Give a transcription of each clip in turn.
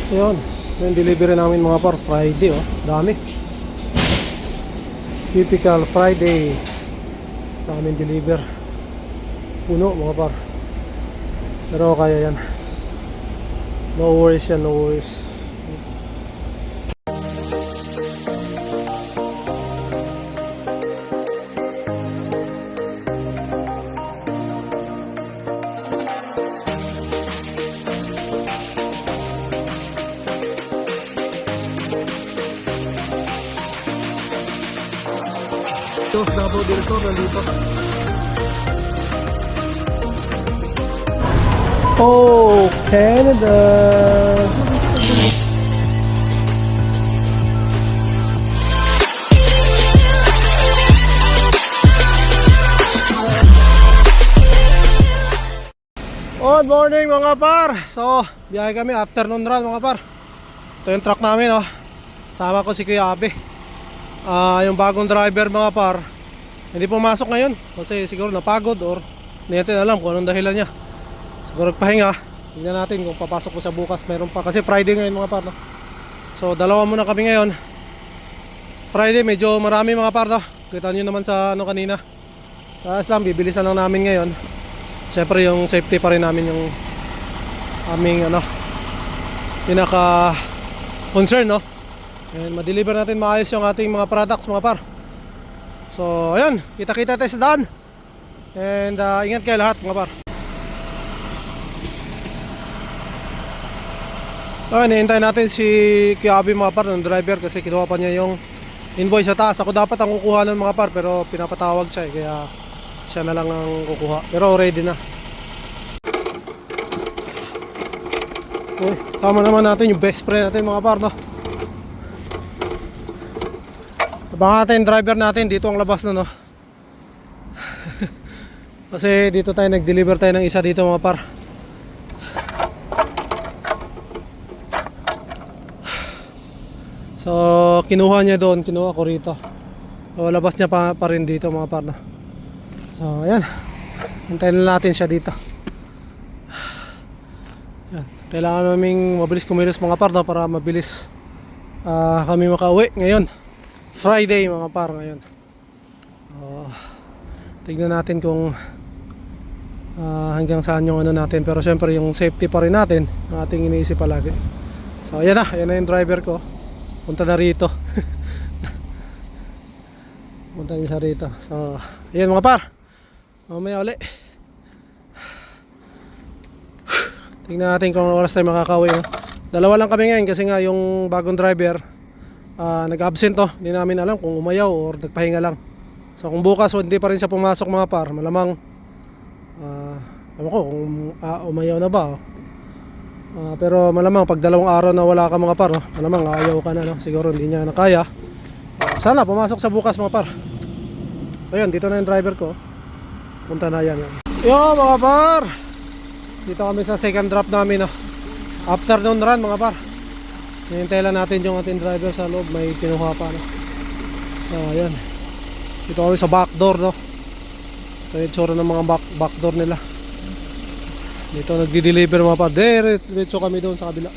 Yun, yung delivery namin mga par, Friday oh, dami. Typical Friday, namin deliver. Puno mga par. Pero kaya yan. No worries yan, no worries. Ito, Davao del Sur, nandito. Oh, Canada! Good morning mga par! So, biyahe kami, afternoon run mga par. Ito yung truck namin oh. Sama ko si Kuya Abe. Yung bagong driver mga par, hindi pumasok ngayon kasi siguro napagod or hindi natin alam kung anong dahilan niya. Siguro nagpahinga. Tingnan natin kung papasok ko sa bukas. Meron pa kasi Friday ngayon mga par no? So dalawa muna kami ngayon. Friday medyo marami mga par no? Kita nyo naman sa ano kanina. Tapos lang bibilisan lang namin ngayon. Siyempre yung safety pa rin namin yung aming ano, pinaka concern no. And ma-deliver natin maayos yung ating mga products mga par. So ayun, kita-kita tayo sa daan. And ingat kayo lahat mga par. Ayun, hintayin natin si Kiabi mga par, ng driver, kasi kinuha pa niya yung invoice sa taas. Ako dapat ang kukuha ng mga par, pero pinapatawag siya kaya siya na lang ang kukuha. Pero ready na. Okay, tama naman natin yung best friend natin mga par no? Abangan natin yung driver natin, dito ang labas na no. Kasi dito tayo nag-deliver tayo ng isa dito mga par. So kinuha niya doon, kinuha ko rito. So labas niya pa rin dito mga par no. So ayan, hintayin na natin siya dito. Ayan. Kailangan naming mabilis kumilos mga par no, para mabilis kami makauwi ngayon. Friday mga par ngayon. Tignan natin kung hanggang saan yung ano natin. Pero syempre yung safety pa rin natin ang ating iniisip palagi. So ayan na yung driver ko. Punta na rito. Punta niya rito. So ayan mga par, mamaya uli. Tignan natin kung oras tayo makakauwi no? Dalawa lang kami ngayon kasi nga yung bagong driver nag-absent to. Hindi namin alam kung umayaw or nagpahinga lang. So kung bukas hindi pa rin siya pumasok mga par, malamang alam ko kung umayaw na ba pero malamang pag dalawang araw na wala ka mga par no? Malamang ayaw ka na no? Siguro hindi niya na kaya. Sana pumasok sa bukas mga par. So yun, dito na yung driver ko. Punta na yan. Yo mga par, dito kami sa second drop namin no? Afternoon run mga par. Hintay lang natin yung ating driver sa loob. May kinuha pa no? Ayan. Dito kami sa back door no? Ito yung tsura ng mga back door nila. Dito nagdi-deliver mga pa. Diretso kami doon sa kabila.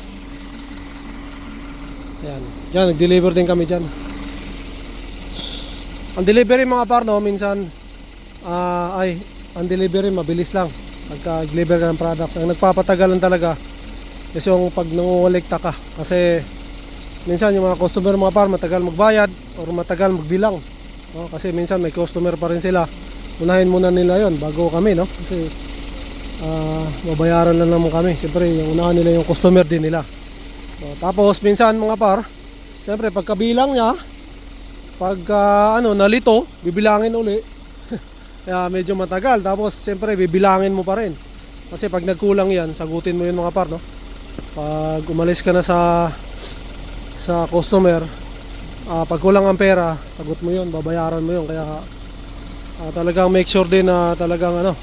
Ayan. Diyan nag-deliver din kami dyan. Ang delivery mga par no, minsan ang delivery mabilis lang pagka-deliver ka ng products. Ang nagpapatagalan talaga kasi yung pag nangukolekta ka, kasi minsan yung mga customer mga par matagal magbayad or matagal magbilang no? Kasi minsan may customer pa rin sila, unahin muna nila yon bago kami no? Kasi mabayaran lang naman kami. Siyempre yung unahan nila yung customer din nila. So tapos minsan mga par, siyempre pagkabilang niya, pagka nalito, bibilangin uli. Kaya medyo matagal. Tapos siyempre bibilangin mo pa rin, kasi pag nagkulang yan, sagutin mo yun mga par no? Pag umalis ka na sa customer, pag kulang ang pera, sagot mo yun, babayaran mo yun. Kaya talagang make sure din na talagang na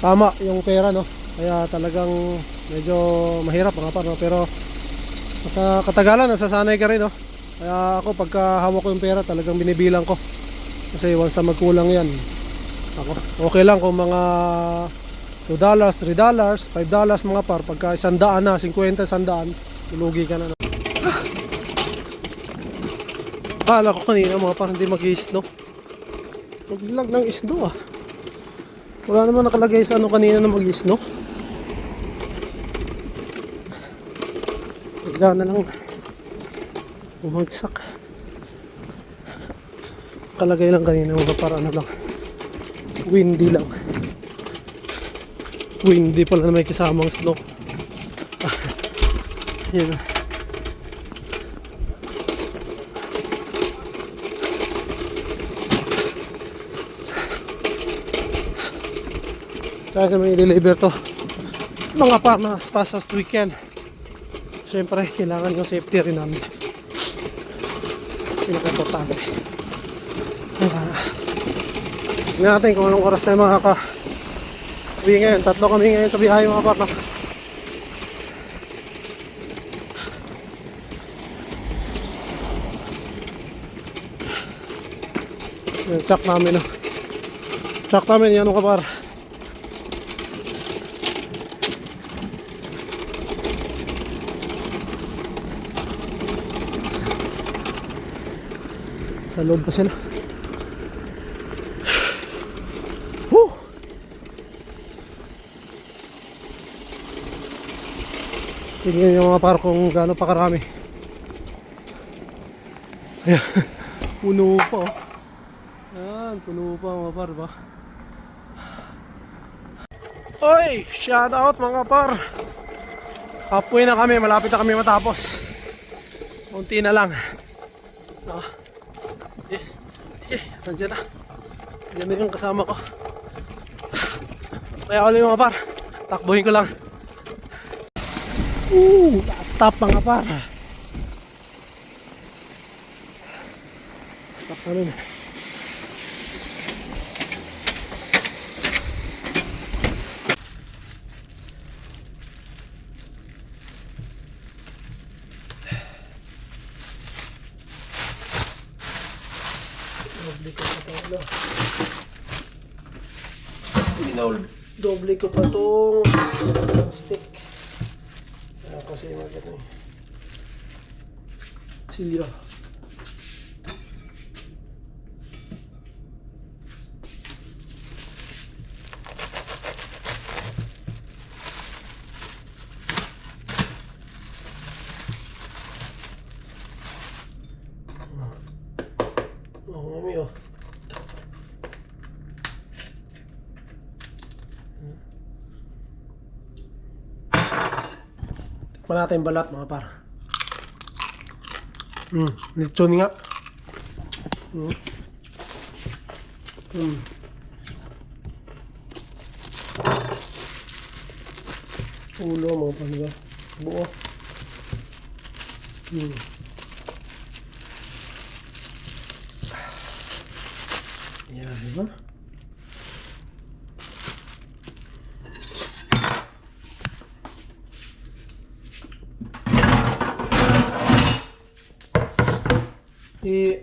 tama yung pera no. Kaya talagang medyo mahirap mga par no? Pero sa katagalan nasasanay ka rin no. Kaya ako pagka hawak ko yung pera, talagang binibilang ko, kasi once na magkulang yan, ako okay lang kung mga $2, $3, $5 mga par. Pagka 100 na, 50, 100, tulugi ka na. Akala ko kanina mga par hindi mag-i-snow. Maglag ng snow ah. Wala naman nakalagay sa ano kanina na mag-i-snow. Bigla na lang bumagsak. Nakalagay lang kanina mga par ano lang. Windy lang. Windy pala na may kasamang snow. Yan. Kaya naman i-deliver to mga par na as fast as we can. Siyempre kailangan yung safety rin namin. Pinaka-importante. Tingnan natin kung anong oras na makaka-uwi ngayon. 3 kami ngayon sa biyahe mga par no? Check namin no? Check namin yan mga par. Sa loob pa sila. Woo! Tingnan nyo mga par kung gaano pa karami. Ayan. Puno pa oh. Ayan, puno pa mga par ba? Oy! Shout out mga par. Halfway na kami, malapit na kami matapos. Kunti na lang. Nandiyan na. Yan na yung kasama ko. Kaya ulit mga par. Takbuhin ko lang. Last stop mga par. Stop namin. Doble ko pa itong stick. Ayan kasi maganda yung silyo. Mami oh. Tikman natin balat mga par. Lechon nga. Ulo mga par, diba? Buo. Yan, diba?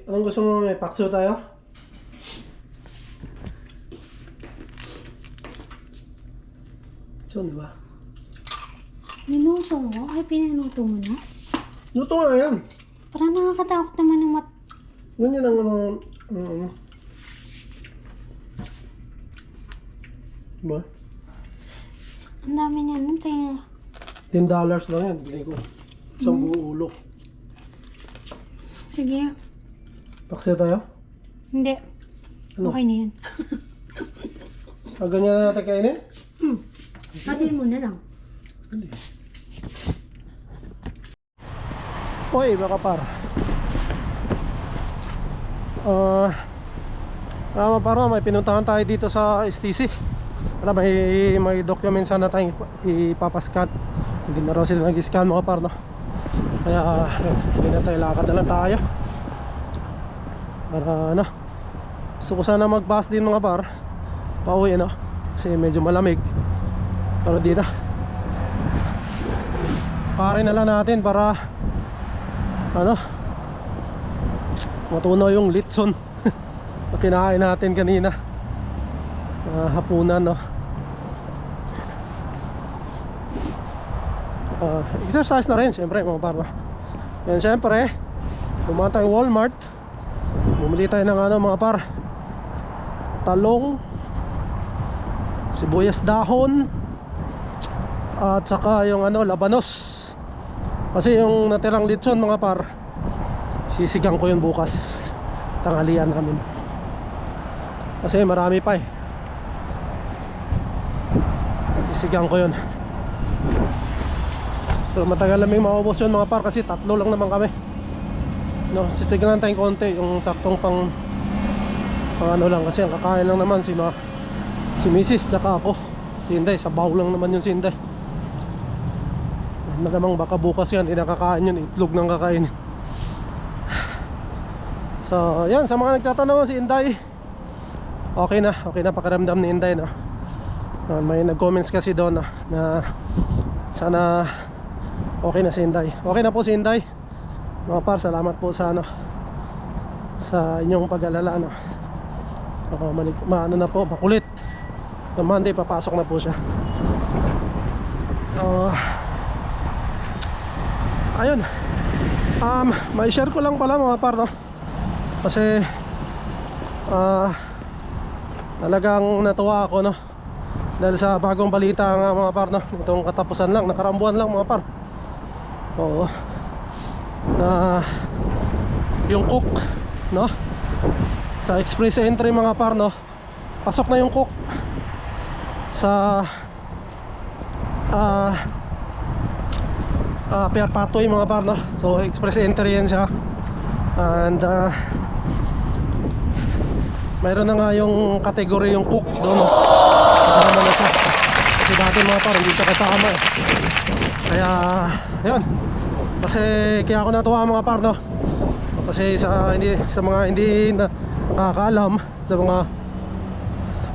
Anong gusto mo? May pakso tayo? So, diba? Minuto mo? Ay, pinanuto mo na? Luto nga yan. Parang nakakatakot naman ng Yun yan ang diba? Ang dami niyan. $10 lang yan. Bili ko. Isang buong ulo. Sige. Pakso tayo? Hindi. Ano? Okay na yan. Ganyan na natin kainin? Hatiin mo na lang. Hindi. Hoy, baka par. Para may pinuntahan tayo dito sa STC. May documents na tayong ipapascan. Hindi na raw sila nag-scan mga par, no? Kaya hindi na tayo, lakad na lang tayo. Para gusto ko sana mag-bus din mga par, pauwi no? Kasi medyo malamig. Pero di na, pare na lang natin para matunaw yung litson na kinain natin kanina, hapunan no? exercise na rin syempre mga par, no? Yan syempre, dumaan tayong Walmart, bumili tayo ng ano mga par, talong, sibuyas dahon, at saka yung ano, labanos. Kasi yung natirang litson mga par, sisigang ko yun bukas, tanghalian namin. Kasi marami pa eh. Sisigang ko yun. Pero matagal namin maubos yun mga par, kasi tatlo lang naman kami, no? Sisiganan tayong konti, yung saktong pang ano lang, kasi ang kakain lang naman si Mrs. tsaka ako, si Inday, sabaw lang naman yun si Inday. Malamang baka bukas yan, hindi nakakain yun, itlog nang kakain. So yan, sa mga nagtatanong, si Inday okay na pakiramdam ni Inday, no? May nag-comments kasi doon na sana okay na si Inday. Okay na po si Inday mga par, salamat po sa ano, sa inyong pag-alala, no? Maano na po, makulit. Na Monday papasok na po siya. Ayun, may share ko lang pala mga par, no? Kasi talagang natuwa ako, no? Dahil sa bagong balita nga mga par, no? Itong katapusan lang, nakarambuan lang mga par. Oo, na yung cook, no? Sa express entry mga par, no? Pasok na yung cook sa Pierre Patoy mga par, no? So express entry yan siya. And mayroon na nga yung category yung cook doon, no? Kasama na siya. Kasi dati mga par, hindi siya kasama eh. Kaya yun, kasi kaya ako natuwa mga par, no? Kasi sa mga hindi nakakaalam, sa mga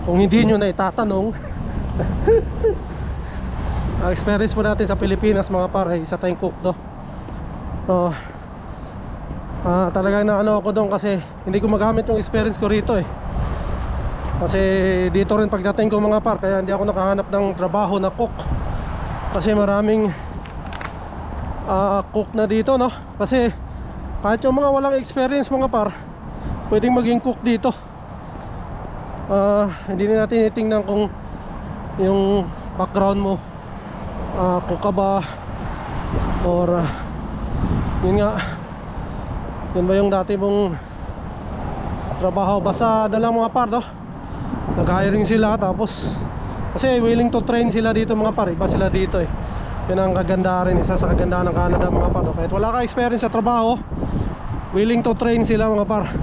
kung hindi nyo na itatanong ang experience po natin sa Pilipinas mga par ay isa tayong cook, no? So talagang naano ako doon, kasi hindi ko magamit yung experience ko rito eh. Kasi dito rin pagdating ko mga par, kaya hindi ako nakahanap ng trabaho na cook. Kasi maraming cook na dito, no? Kasi kahit yung mga walang experience mga par, pwedeng maging cook dito. Hindi na natin titingnan kung yung background mo, cook ka ba, or yun nga, yun ba yung dati mong trabaho. Basta dalang mga par, no? Nag-hiring sila, tapos kasi willing to train sila dito mga par. Iba sila dito eh. Yun ang kagandahan rin, isa sa kagandahan ng Canada mga par, no? Kahit wala ka experience sa trabaho, willing to train sila mga par.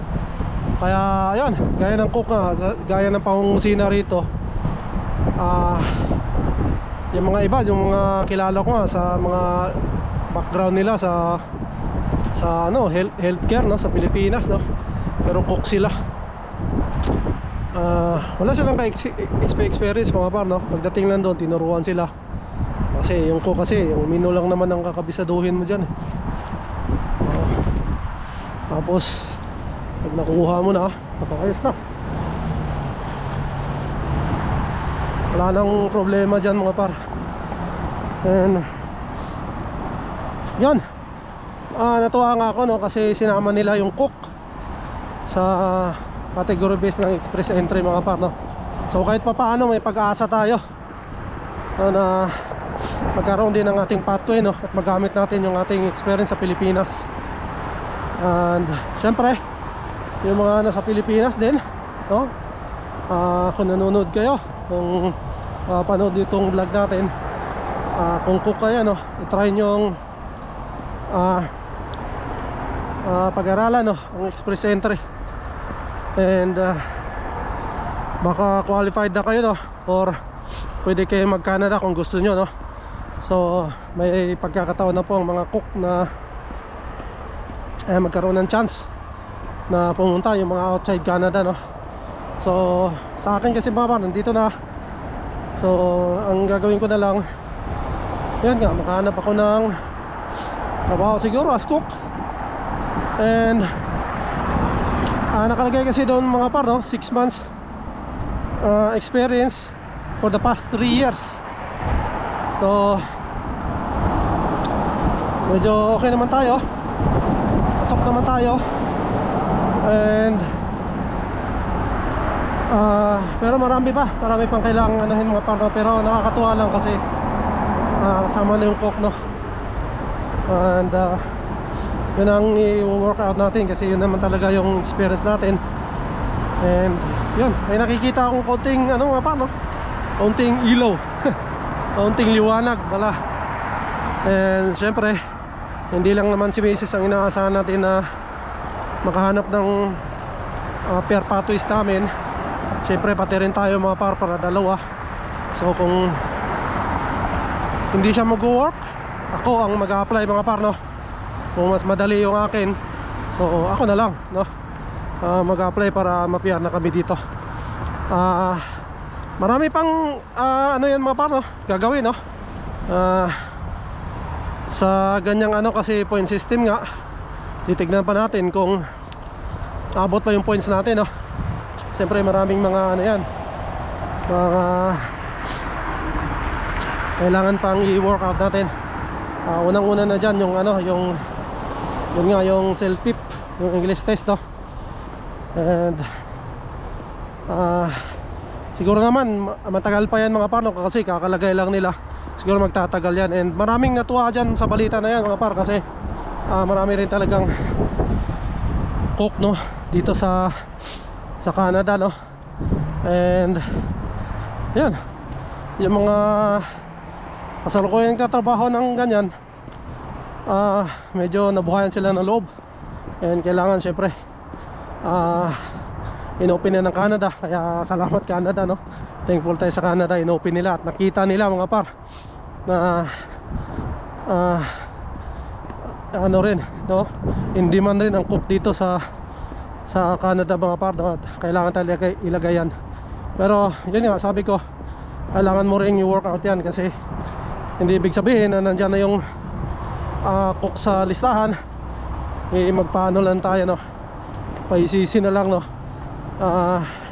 Kaya yun, gaya ng cook nga, gaya ng pangungusina rito, yung mga iba, yung mga kilala ko nga sa mga background nila sa ano, healthcare, no, sa Pilipinas, no, pero cook sila. Wala silang experience mga par, no. Pagdating lang doon, tinuruan sila. Kasi yung cook, kasi yung menu lang naman ang kakabisaduhin mo dyan eh. Tapos pag nakuha mo na, napakayos na. Wala nang problema dyan mga par. And yun, natuwa nga ako, no, kasi sinama nila yung cook sa category base ng express entry mga par, no. So kahit pa paano may pag-asa tayo, no, na magkaroon din ng ating pathway, no, at magamit natin yung ating experience sa Pilipinas. And syempre yung mga nasa Pilipinas din, no, kung nanonood kayo, kung panood itong vlog natin, kung cook kayo, no, i-try nyo yung pag-aralan, no, ang express entry. And baka qualified na kayo, no, or pwede kayo mag-Canada kung gusto nyo, no. So may pagkakataon na po ang mga cook na magkaroon ng chance na pumunta, yung mga outside Canada, no. So sa akin kasi mga par, nandito na. So ang gagawin ko na lang, yan nga, makahanap ako ng trabaho siguro as cook. And nakalagay kasi doon mga par, no, 6 months experience for the past 3 years. So medyo okay naman tayo. Pasok naman tayo. And pero marami pang kailangan anahin mga partner. Pero nakakatuwa lang kasi kasama na yung coke, no? And yun ang i-workout natin kasi yun naman talaga yung experience natin. And yun, may nakikita akong konting ano mga partner, konting ilaw. Konting liwanag pala. And syempre hindi lang naman si Mrs. ang inaasahan natin na makahanap ng pair pathways namin. Siyempre pati rin tayo mga par para dalawa. So kung hindi siya mag-work, ako ang mag-a-apply mga par, no? Kung mas madali yung akin, so ako na lang, no? Mag-a-apply para ma-PR na kami dito. Marami pang ano yan mga par, no? Gagawin, no? Sa ganyang ano kasi point system nga, titignan pa natin kung abot pa yung points natin, no? Siyempre maraming mga ano yan, mga kailangan pang i-workout natin. Unang-una na dyan yung ano, yung yun nga, yung self-pip, yung English test, no? And siguro naman matagal pa yan mga par, no? Kasi kakalagay lang nila, siguro magtatagal yan. And maraming natuwa dyan sa balita na yan mga par, kasi marami rin talagang coke, no? Dito sa Canada, no? And yan, yung mga kasalukuyan katrabaho ng ganyan, medyo nabuhayan sila ng loob. And kailangan syempre inopen na ng Canada. Kaya salamat Canada, no? Thankful tayo sa Canada, inopen nila at nakita nila mga par na ano rin, no? In demand rin ang coke dito sa Canada mga par, no? At kailangan talaga ilagay yan. Pero yun nga, sabi ko, kailangan mo rin i-workout yan kasi hindi ibig sabihin na nandyan na yung coke sa listahan, magpaano lang tayo, no? Paisisi na lang, no?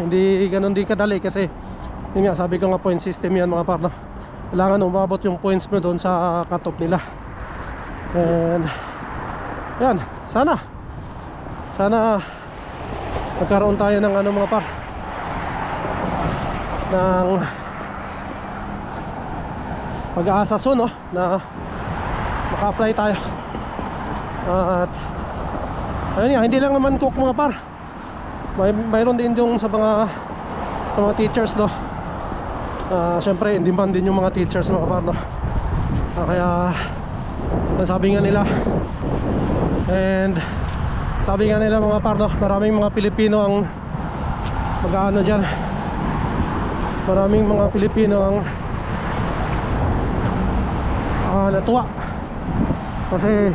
Hindi ganun din kadali kasi yun nga, sabi ko nga, point system yan mga par, no? Kailangan umabot yung points mo doon sa cut-off nila. And yan, sana magkaroon tayo ng ano mga par, ng pag-aasa soon, no? Na maka-apply tayo. At ayun nga, hindi lang naman cook mga par, mayroon din yung sa mga teachers, no? Siyempre in demand din yung mga teachers mga par, no? Kaya sabi nga nila, and sabi nga nila mga par, no, maraming mga Pilipino ang mag-aano dyan, maraming mga Pilipino ang natuwa kasi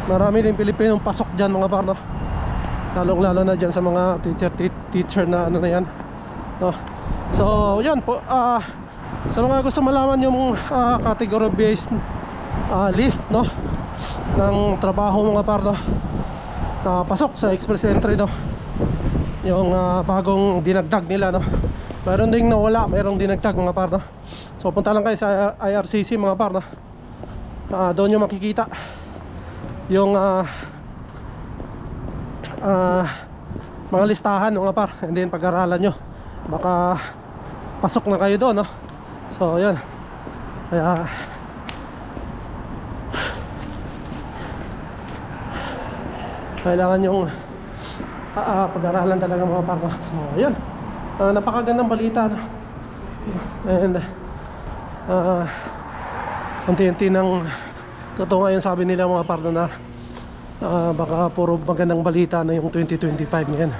marami din Pilipinong pasok dyan mga par, no? Lalong lalo na dyan sa mga teacher na ano na yan, no? So yan po, sa mga gusto malaman yung category based list, no, ng trabaho mga par, no, pasok sa express entry, no, yung bagong dinagdag nila, no. Mayroon ding nawala, mayroong dinagdag mga par, no. So punta lang kayo sa IRCC mga par, no. Doon nyo makikita yung mga listahan mga par, and then pag-aralan nyo, baka pasok na kayo doon, no. So yan, kaya kailangan yung pag-aralan talaga mga par, no. So yan, napakagandang balita, no. And unti-unti ng totoo nga yung sabi nila mga par, no, na baka puro magandang balita na yung 2025 ngayon.